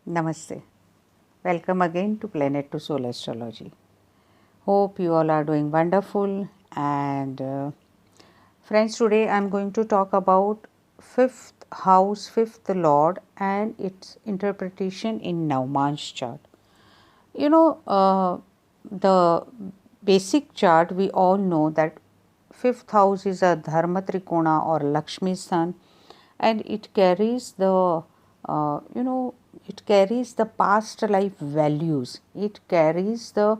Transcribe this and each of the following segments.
Namaste. Welcome again to Planet to Soul Astrology. Hope you all are doing wonderful. And friends, today I am going to talk about fifth house, fifth lord, and its interpretation in NAVMANSH chart. The basic chart, we all know that fifth house is a Dharma Trikona or Lakshmi Sthan, and it carries uh, you know it carries the past life values, it carries the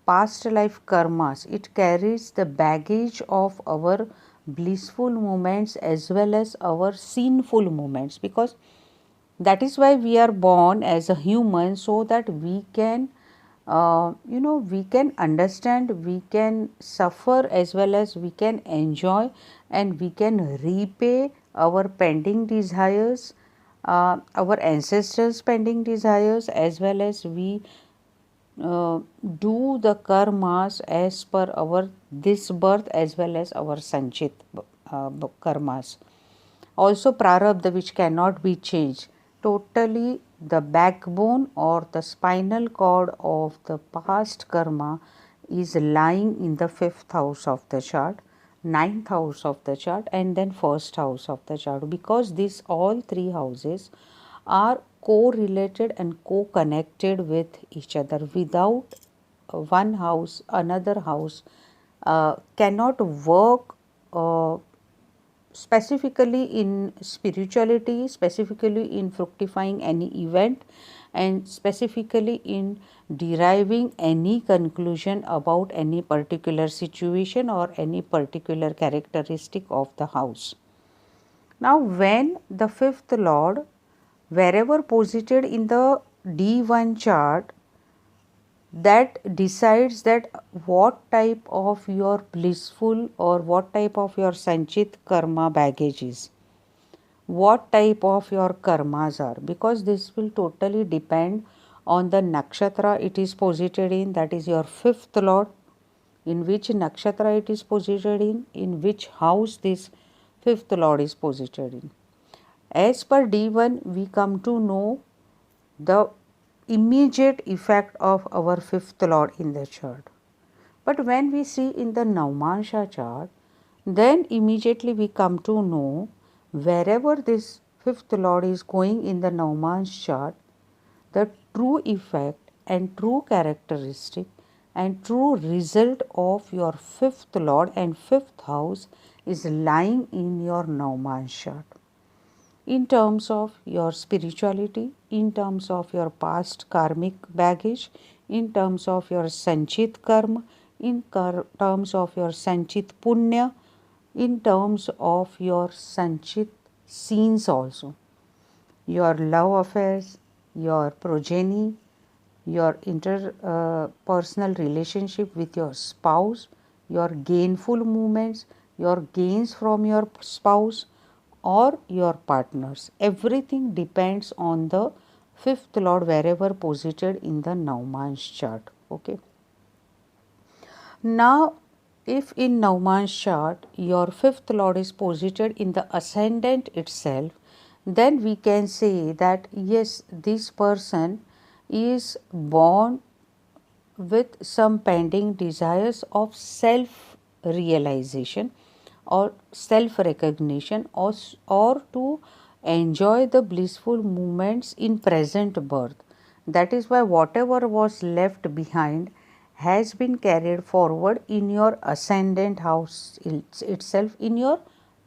past life karmas, it carries the baggage of our blissful moments as well as our sinful moments, because that is why we are born as a human, so that we can we can understand, we can suffer as well as we can enjoy, and we can repay our pending desires, our ancestors pending desires, as well as we do the karmas as per our this birth as well as our sanchit karmas. Also prarabdha, which cannot be changed. Totally the backbone or the spinal cord of the past karma is lying in the fifth house of the chart, ninth house of the chart, and then first house of the chart, because these all three houses are correlated and co-connected with each other. Without one house, another house cannot work, specifically in spirituality, specifically in fructifying any event, and specifically in deriving any conclusion about any particular situation or any particular characteristic of the house. Now, when the fifth lord, wherever posited in the D1 chart, that decides that what type of your blissful or what type of your sanchit karma baggage is, what type of your karmas are, because this will totally depend on the nakshatra it is posited in, that is your fifth lord, in which nakshatra it is posited in which house this fifth lord is posited in. As per D1, we come to know the immediate effect of our fifth lord in the chart. But when we see in the Navmansha chart, then immediately we come to know wherever this fifth lord is going in the Navmansh chart, the true effect and true characteristic and true result of your fifth lord and fifth house is lying in your Navmansh chart. In terms of your spirituality, in terms of your past karmic baggage, in terms of your sanchit karma, in terms of your sanchit punya, in terms of your sanchit scenes also, your love affairs, your progeny, your interpersonal relationship with your spouse, your gainful movements, your gains from your spouse or your partners. Everything depends on the fifth lord wherever posited in the Navmansh chart. Okay. Now, if in Navmansh chart your fifth lord is posited in the ascendant itself, then we can say that yes, this person is born with some pending desires of self realization or self recognition, or to enjoy the blissful moments in present birth. That is why whatever was left behind has been carried forward in your ascendant house itself, in your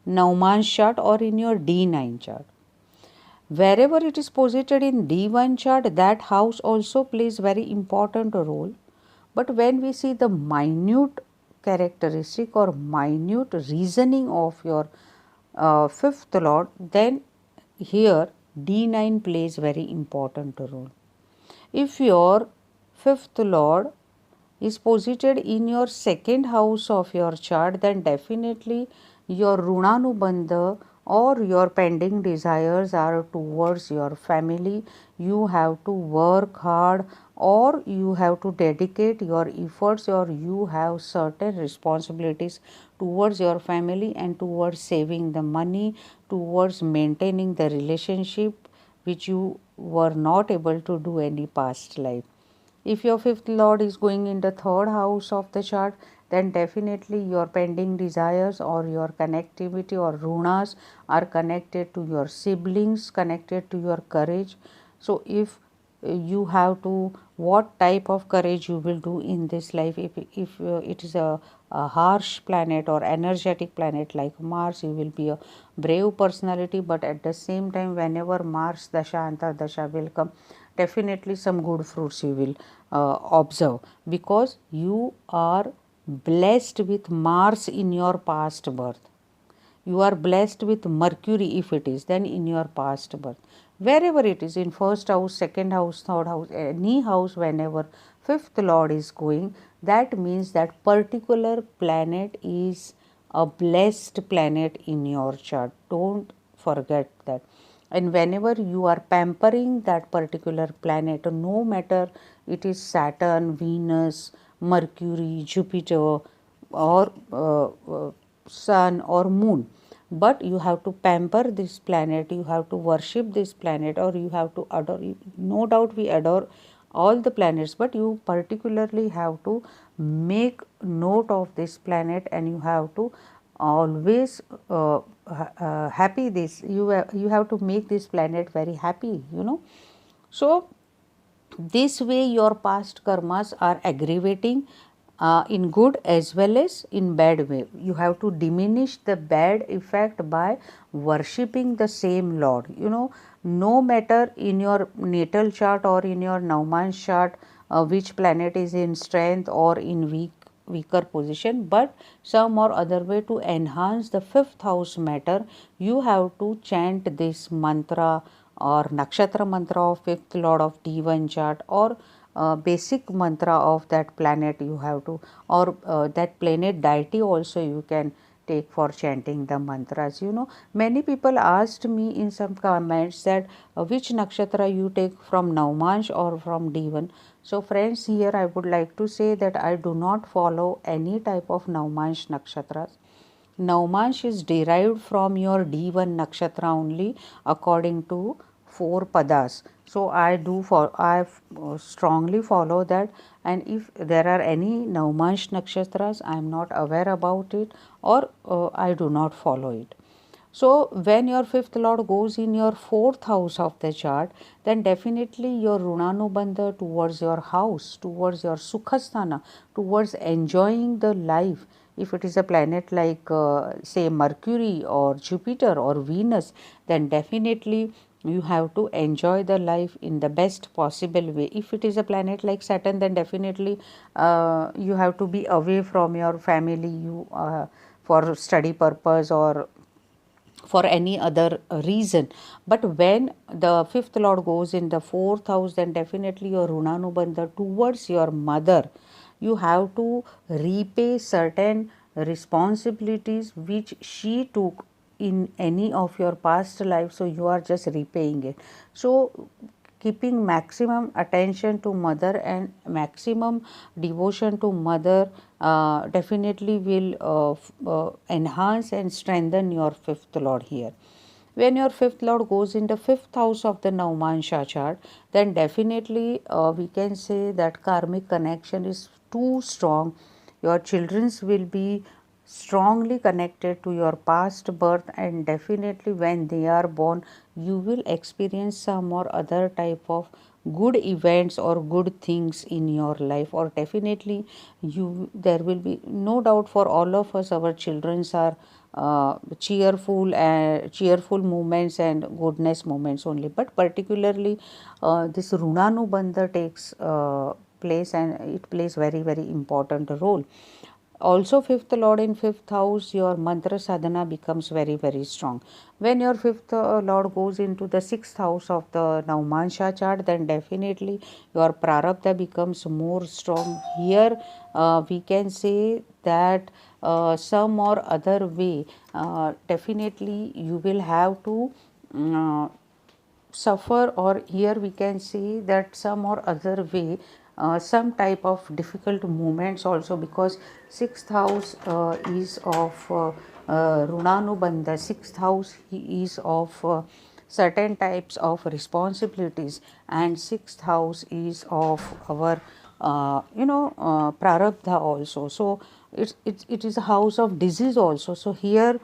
Navmansh chart or in your D9 chart. Wherever it is posited in D1 chart, that house also plays very important role. But when we see the minute characteristic or minute reasoning of your fifth lord, then here D9 plays very important role. If your fifth lord is posited in your second house of your chart, then definitely your runanubandha or your pending desires are towards your family. You have to work hard, or you have to dedicate your efforts, or you have certain responsibilities towards your family and towards saving the money, towards maintaining the relationship which you were not able to do any past life. If your fifth lord is going in the third house of the chart, then definitely your pending desires or your connectivity or runas are connected to your siblings, connected to your courage. So if you have to, what type of courage you will do in this life, if it is a harsh planet or energetic planet like Mars, you will be a brave personality, but at the same time whenever Mars dasha antar dasha will come, definitely some good fruits you will observe, because you are blessed with Mars in your past birth. You are blessed with Mercury, if it is then in your past birth, wherever it is, in first house, second house, third house, any house, whenever fifth lord is going, that means that particular planet is a blessed planet in your chart. Don't forget that. And whenever you are pampering that particular planet, no matter it is Saturn, Venus, Mercury, Jupiter, or sun or moon, but you have to pamper this planet, you have to worship this planet, or you have to adore. No doubt we adore all the planets, but you particularly have to make note of this planet, and you have to always happy this, you have to make this planet very happy, so this way your past karmas are aggravating in good as well as in bad way. You have to diminish the bad effect by worshipping the same Lord. No matter in your natal chart or in your NAVMANSH chart which planet is in strength or in weaker position, but some or other way, to enhance the fifth house matter, you have to chant this mantra or nakshatra mantra of fifth lord of D1 chart, or basic mantra of that planet you have to, or that planet deity also you can take for chanting the mantras. Many people asked me in some comments that which nakshatra you take, from NAVMANSH or from D1. So friends, here I would like to say that I do not follow any type of NAVMANSH nakshatras. NAVMANSH is derived from your D1 nakshatra only according to 4 padas. So I strongly follow that, and if there are any NAVMANSH nakshatras, I am not aware about it, or I do not follow it. So when your fifth lord goes in your fourth house of the chart, then definitely your runanubandha towards your house, towards your sukhasthana, towards enjoying the life. If it is a planet like say Mercury or Jupiter or Venus, then definitely you have to enjoy the life in the best possible way. If it is a planet like Saturn, then definitely you have to be away from your family, you for study purpose or for any other reason. But when the fifth lord goes in the fourth house, then definitely your runanubandha towards your mother, you have to repay certain responsibilities which she took in any of your past life, so you are just repaying it. So keeping maximum attention to mother and maximum devotion to mother definitely will enhance and strengthen your fifth lord here. When your fifth lord goes in the fifth house of the NAVMANSH chart, then definitely we can say that karmic connection is too strong. Your children's will be strongly connected to your past birth, and definitely when they are born, you will experience some or other type of good events or good things in your life, or definitely there will be no doubt for all of us, our children's are cheerful movements and goodness movements only, but particularly this runanubandha takes place, and it plays very very important role. Also fifth lord in fifth house, your mantra sadhana becomes very very strong. When your fifth lord goes into the sixth house of the NAVMANSH chart, then definitely your prarabdha becomes more strong. Here we can say that some or other way definitely you will have to suffer, or here we can see that some or other way some type of difficult movements also, because sixth house is of runanubandha, sixth house is of certain types of responsibilities, and sixth house is of our prarabdha also. So it is a house of disease also. So here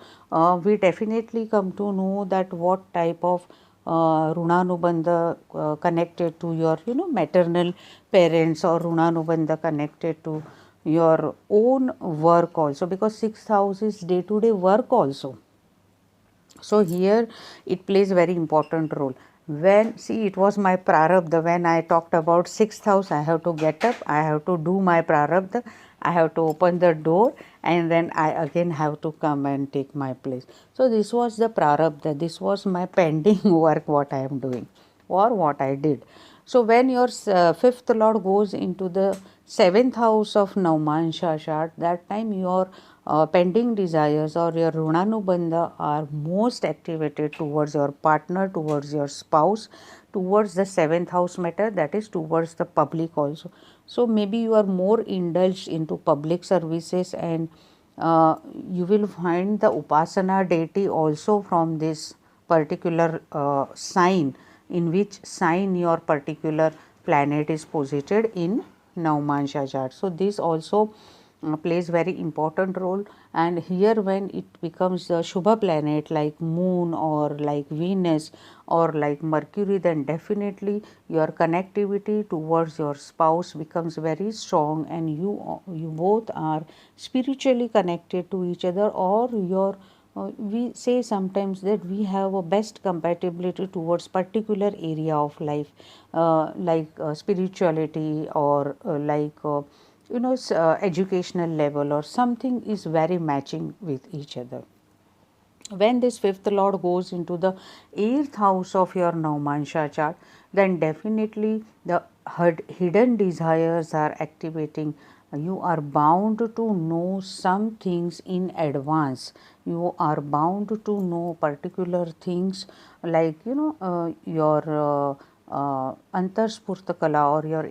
we definitely come to know that what type of runanubandha connected to your maternal parents, or runanubandha connected to your own work also, because sixth house is day to day work also. So here it plays very important role. When, see, it was my prarabdha, when I talked about sixth house, I have to get up, I have to do my prarabdha, I have to open the door, and then I again have to come and take my place. So this was the prarabdha, this was my pending work, what I am doing or what I did. So when your fifth lord goes into the seventh house of NAVMANSH chart, that time your pending desires or your runanubandha are most activated towards your partner, towards your spouse, towards the seventh house matter, that is towards the public also. So maybe you are more indulged into public services, and you will find the upasana deity also from this particular sign, in which sign your particular planet is posited in NAVMANSH chart. So this also plays very important role. And here when it becomes a Shubha planet like moon or like Venus or like Mercury, then definitely your connectivity towards your spouse becomes very strong, and you both are spiritually connected to each other, or your we say sometimes that we have a best compatibility towards particular area of life, like spirituality, or educational level, or something is very matching with each other. When this fifth lord goes into the eighth house of your NAVMANSH chart, then definitely the hidden desires are activating. You are bound to know some things in advance. You are bound to know particular things, like your antarspurta kala, or your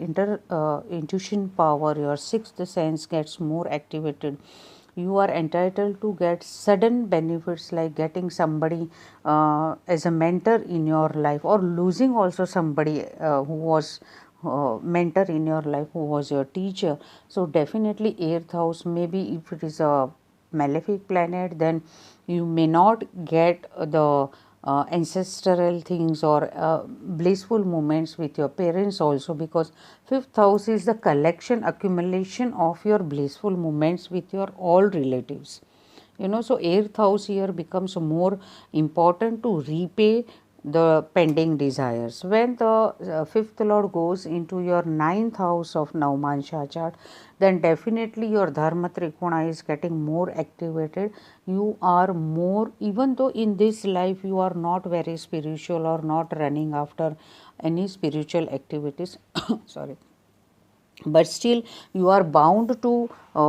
intuition power, your sixth sense gets more activated. You are entitled to get sudden benefits, like getting somebody as a mentor in your life, or losing also somebody who was mentor in your life, who was your teacher. So definitely eighth house, maybe if it is a malefic planet, then you may not get the ancestral things or blissful moments with your parents also, because fifth house is the collection, accumulation of your blissful moments with your all relatives. So eighth house here becomes more important to repay the pending desires. When the fifth lord goes into your ninth house of NAVMANSH chart, then definitely your dharma trikona is getting more activated. You are more, even though in this life you are not very spiritual or not running after any spiritual activities sorry, but still you are bound to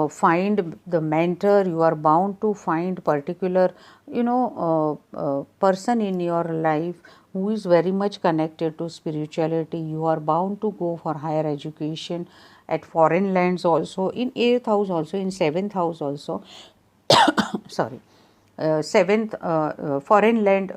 find the mentor, you are bound to find particular person in your life who is very much connected to spirituality. You are bound to go for higher education at foreign lands also, in eighth house also, in seventh house also sorry, seventh foreign land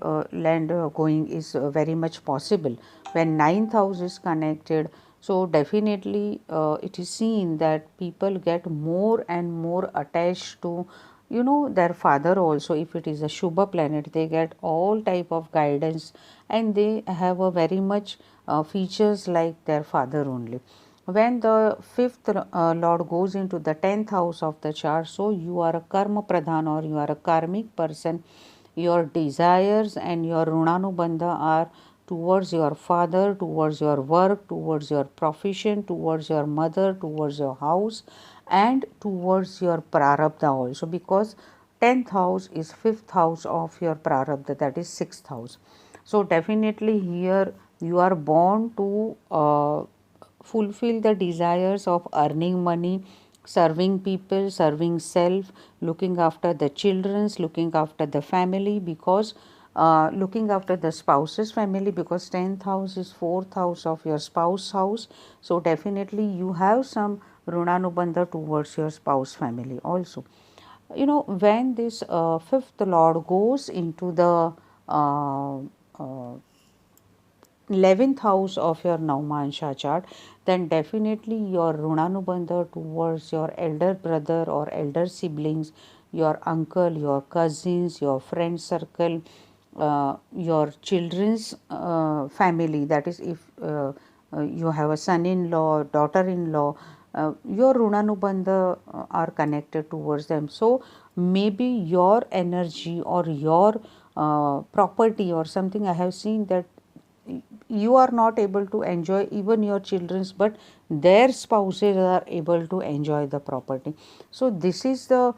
going is very much possible when ninth house is connected. So definitely it is seen that people get more and more attached to their father also. If it is a Shubha planet, they get all type of guidance, and they have a very much features like their father only. When the fifth lord goes into the 10th house of the chart, so you are a karma pradhan, or you are a karmic person. Your desires and your runanubandha are towards your father, towards your work, towards your profession, towards your mother, towards your house, and towards your prarabdha also, because 10th house is fifth house of your prarabdha, that is sixth house. So definitely here you are born to fulfill the desires of earning money, serving people, serving self, looking after the children's, looking after the family, because looking after the spouse's family, because 10th house is fourth house of your spouse house. So definitely you have some runanubandha towards your spouse family also. When this fifth lord goes into the 11th house of your Navmansha chart, then definitely your Runanubandha towards your elder brother or elder siblings, your uncle, your cousins, your friend circle, your children's family, that is if you have a son-in-law, daughter-in-law, your Runanubandha are connected towards them. So maybe your energy or your property or something, I have seen that you are not able to enjoy even your children's, but their spouses are able to enjoy the property. So this is the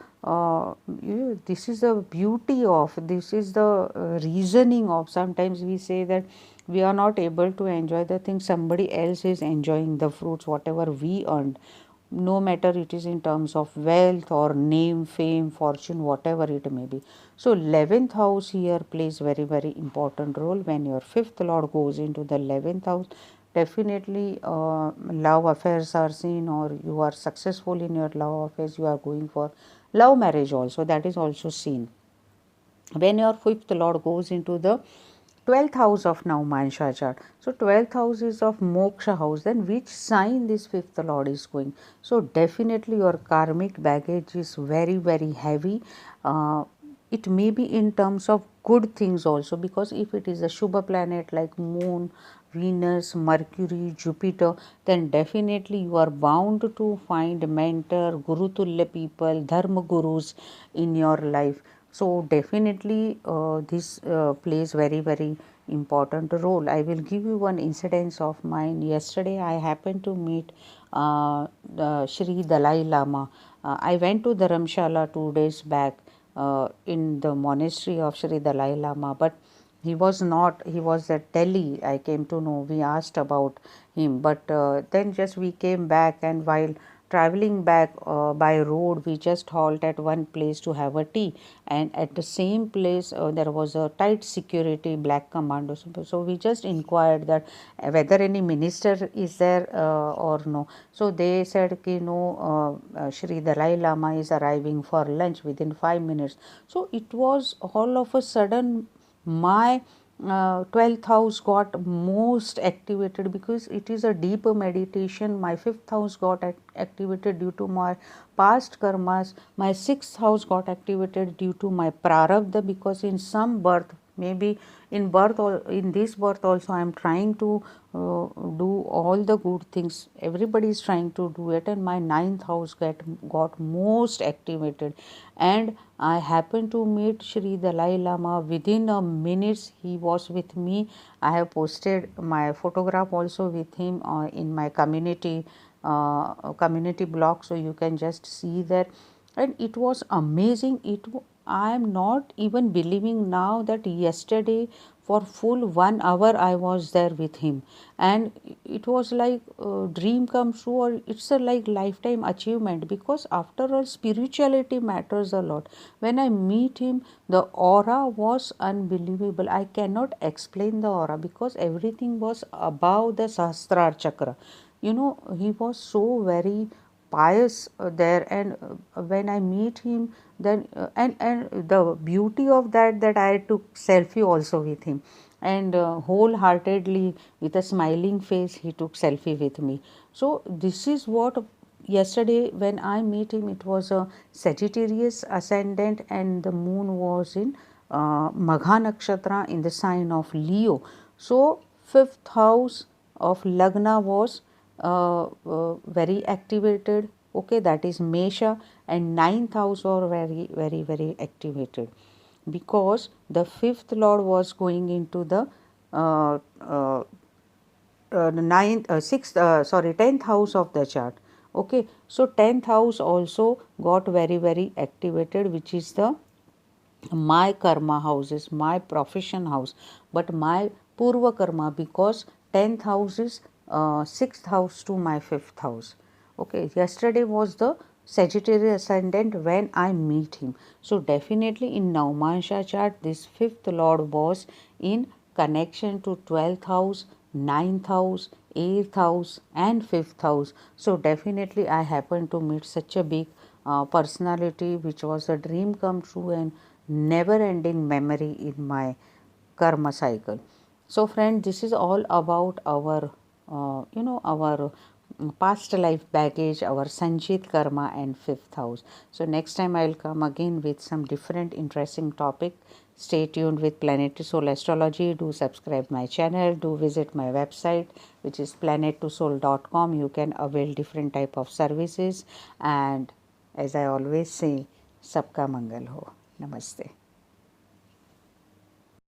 this is the beauty of, this is the reasoning of, sometimes we say that we are not able to enjoy the things, somebody else is enjoying the fruits whatever we earned, no matter it is in terms of wealth or name, fame, fortune, whatever it may be. So 11th house here plays very important role. When your 5th lord goes into the 11th house, definitely love affairs are seen, or you are successful in your love affairs, you are going for love marriage also, that is also seen. When your 5th lord goes into the 12th house of Navmansha chart, so 12th house is of moksha house, then which sign this 5th lord is going? So definitely your karmic baggage is very heavy. It may be in terms of good things also, because if it is a Shubha planet like moon, Venus, Mercury, Jupiter, then definitely you are bound to find mentor, Guru Tulya people, Dharma Gurus in your life. So definitely this plays very important role. I will give you one incidence of mine. Yesterday I happened to meet Shri Dalai Lama. I went to Dharamshala 2 days back in the monastery of Shri Dalai Lama, but he was not, he was at Delhi, I came to know. We asked about him, but then just we came back, and while traveling back by road, we just halt at one place to have a tea, and at the same place there was a tight security black commandos. So we just inquired that whether any minister is there or no. So they said ki no, Shri Dalai Lama is arriving for lunch within 5 minutes. So it was all of a sudden my 12th house got most activated, because it is a deeper meditation. My 5th house got activated due to my past karmas. My 6th house got activated due to my prarabdha, because in some birth, maybe in birth or in this birth also, I am trying to do all the good things. Everybody is trying to do it, and my 9th house got most activated, and I happened to meet Shri Dalai Lama within a minute. He was with me. I have posted my photograph also with him in my community blog, so you can just see that. And it was amazing. I am not even believing now that yesterday for full 1 hour I was there with him, and it was like dream come true, or it's a like lifetime achievement, because after all spirituality matters a lot. When I meet him, the aura was unbelievable. I cannot explain the aura, because everything was above the Sahasrar chakra. You know, he was so very pious there, and when I meet him, then and the beauty of that I took selfie also with him, and wholeheartedly with a smiling face he took selfie with me. So this is what yesterday when I meet him, it was a Sagittarius ascendant, and the moon was in Magha nakshatra in the sign of Leo. So 5th house of Lagna was very activated, okay, that is Mesha, and 9th house were very activated, because the 5th lord was going into the uh, uh, 10th house of the chart, okay. So 10th house also got very activated, which is the my karma house, is my profession house, but my purva karma, because 10th house is 6th house to my 5th house, okay. Yesterday was the Sagittarius ascendant when I meet him. So definitely in Navmansha chart, this 5th lord was in connection to 12th house, 9th house, 8th house and 5th house. So definitely I happened to meet such a big personality, which was a dream come true and never ending memory in my karma cycle. So friend, this is all about our our past life baggage, our Sanchit karma and fifth house. So next time I will come again with some different interesting topic. Stay tuned with Planetary Soul Astrology. Do subscribe my channel. Do visit my website, which is planet2soul.com. You can avail different type of services, and as I always say, Sabka Mangal Ho. Namaste.